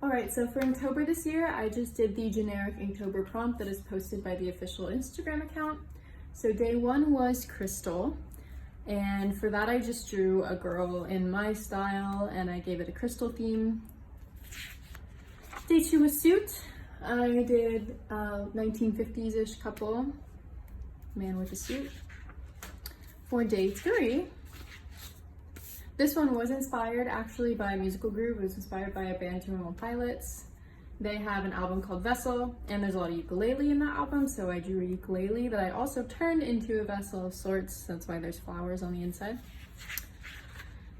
Alright, so for Inktober this year, I just did the generic Inktober prompt that is posted by the official Instagram account. So day 1 was Crystal, and for that I just drew a girl in my style and I gave it a crystal theme. Day 2 was Suit. I did a 1950s-ish couple, man with a suit. For day 3, this one was inspired actually by a musical group. It was inspired by a band, 211 Pilots. They have an album called Vessel, and there's a lot of ukulele in that album, so I drew a ukulele that I also turned into a vessel of sorts. That's why there's flowers on the inside.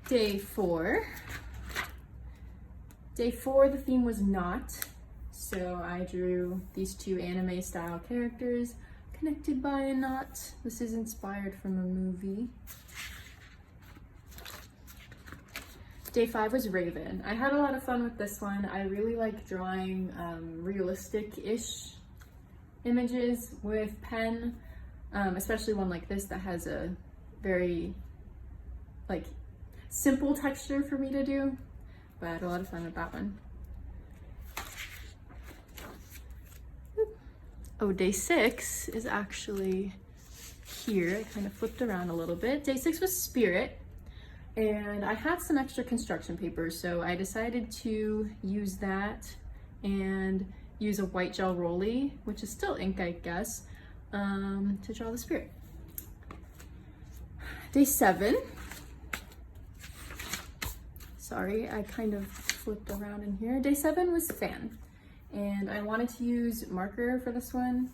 Day 4. Day 4, the theme was Not, so I drew these 2 anime style characters connected by a knot. This is inspired from a movie. Day 5 was Raven. I had a lot of fun with this one. I really like drawing realistic-ish images with pen, especially one like this that has a very simple texture for me to do, but I had a lot of fun with that one. Oh, day 6 is actually here. I kind of flipped around a little bit. Day 6 was Spirit. And I had some extra construction paper, so I decided to use that and use a white gel rolly, which is still ink, I guess, to draw the spirit. Day 7. Sorry, I kind of flipped around in here. Day 7 was Fan, and I wanted to use marker for this one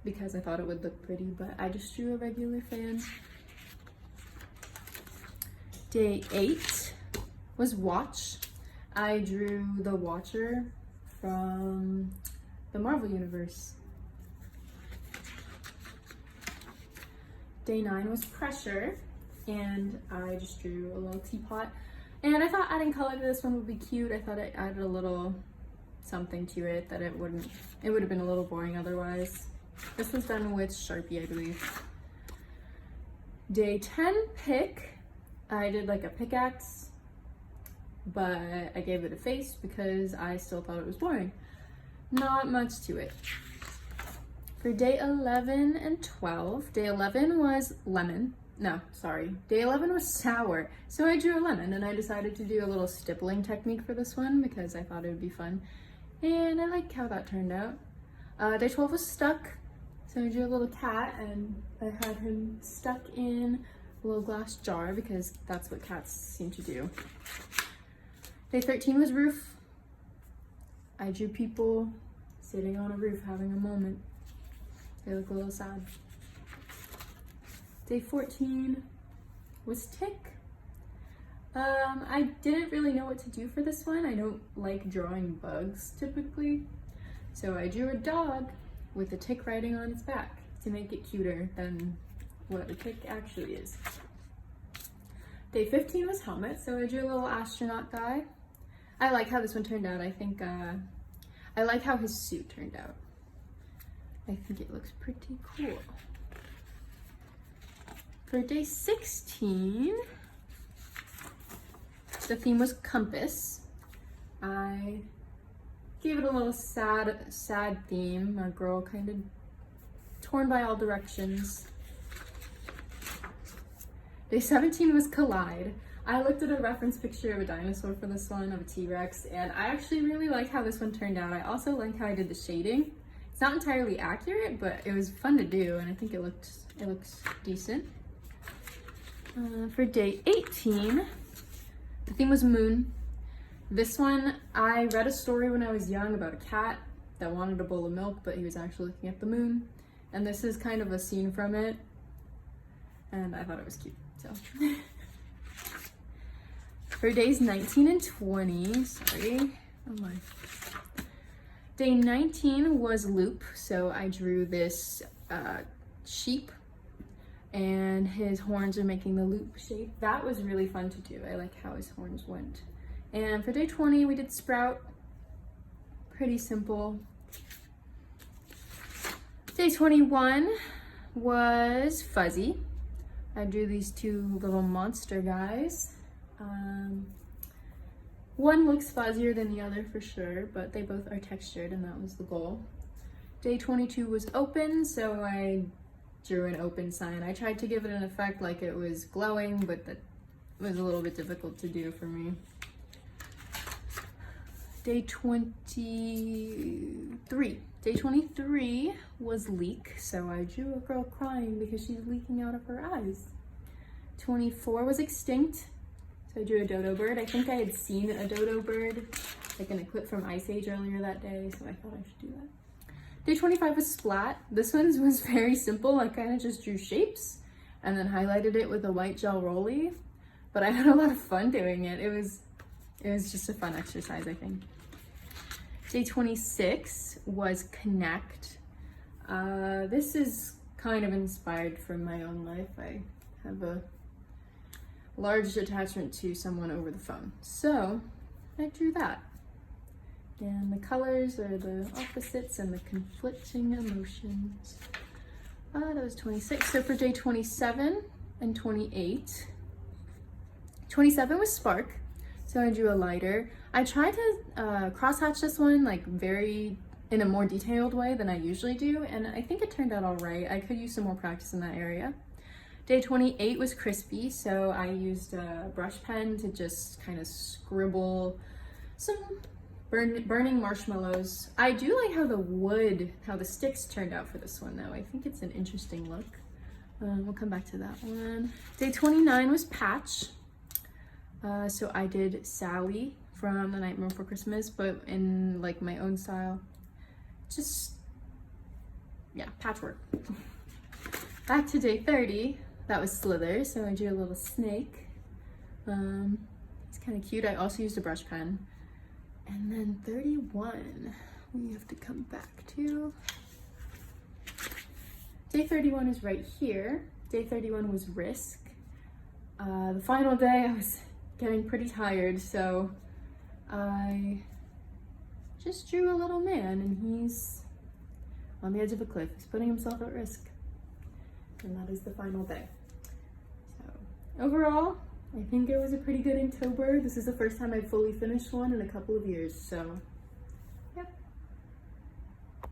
because I thought it would look pretty, but I just drew a regular fan. Day 8 was Watch. I drew the Watcher from the Marvel Universe. Day 9 was Pressure, and I just drew a little teapot. And I thought adding color to this one would be cute. I thought it added a little something to it that it would have been a little boring otherwise. This was done with Sharpie, I believe. Day 10, Pick. I did like a pickaxe, but I gave it a face because I still thought it was boring. Not much to it. For day 11 and 12, day 11 was lemon. No, sorry. Day 11 was sour. So I drew a lemon, and I decided to do a little stippling technique for this one because I thought it would be fun. And I like how that turned out. Day 12 was Stuck. So I drew a little cat, and I had him stuck in a little glass jar because that's what cats seem to do. Day 13 was Roof. I drew people sitting on a roof having a moment. They look a little sad. Day 14 was Tick. I didn't really know what to do for this one. I don't like drawing bugs typically. So I drew a dog with a tick riding on its back to make it cuter than what a tick actually is. Day 15 was Helmet, so I drew a little astronaut guy. I like how this one turned out. I think I like how his suit turned out. I think it looks pretty cool. For day 16, the theme was Compass. I gave it a little sad theme. A girl kind of torn by all directions. Day 17 was Collide. I looked at a reference picture of a dinosaur for this one, of a T-Rex, and I actually really like how this one turned out. I also like how I did the shading. It's not entirely accurate, but it was fun to do, and I think it looks decent. For day 18, the theme was Moon. This one, I read a story when I was young about a cat that wanted a bowl of milk, but he was actually looking at the moon. And this is kind of a scene from it, and I thought it was cute. So, for days 19 and 20, sorry, oh my. Day 19 was Loop, so I drew this sheep, and his horns are making the loop shape. That was really fun to do. I like how his horns went. And for day 20, we did Sprout. Pretty simple. Day 21 was Fuzzy. I drew these 2 little monster guys One looks fuzzier than the other for sure, but they both are textured and that was the goal. Day 22 was open, so I drew an open sign. I tried to give it an effect like it was glowing, but that was a little bit difficult to do for me. Day 23. Day 23 was leak, so I drew a girl crying because she's leaking out of her eyes. 24 was extinct, so I drew a dodo bird. I think I had seen a dodo bird, like in a clip from Ice Age earlier that day, so I thought I should do that. Day 25 was splat. This one was very simple. I kind of just drew shapes and then highlighted it with a white gel rolly, but I had a lot of fun doing it. It was just a fun exercise, I think. Day 26 was connect. This is kind of inspired from my own life. I have a large attachment to someone over the phone, so I drew that. And the colors are the opposites and the conflicting emotions. That was 26. So for day 27 and 28, 27 was spark. So I drew a lighter. I tried to crosshatch this one like in a more detailed way than I usually do, and I think it turned out all right. I could use some more practice in that area. Day 28 was crispy, so I used a brush pen to just kind of scribble some burning marshmallows. I do like how the sticks turned out for this one though. I think it's an interesting look. We'll come back to that one. Day 29 was patch. So I did Sally from The Nightmare Before Christmas, but in like my own style. Just, yeah, patchwork. Back to day 30, that was Slither, so I drew a little snake. It's kind of cute. I also used a brush pen. And then 31, we have to come back to. Day 31 is right here. Day 31 was Risk. The final day, I was getting pretty tired, so I just drew a little man, and he's on the edge of a cliff. He's putting himself at risk. And that is the final day. So overall, I think it was a pretty good Inktober. This is the first time I've fully finished one in a couple of years, so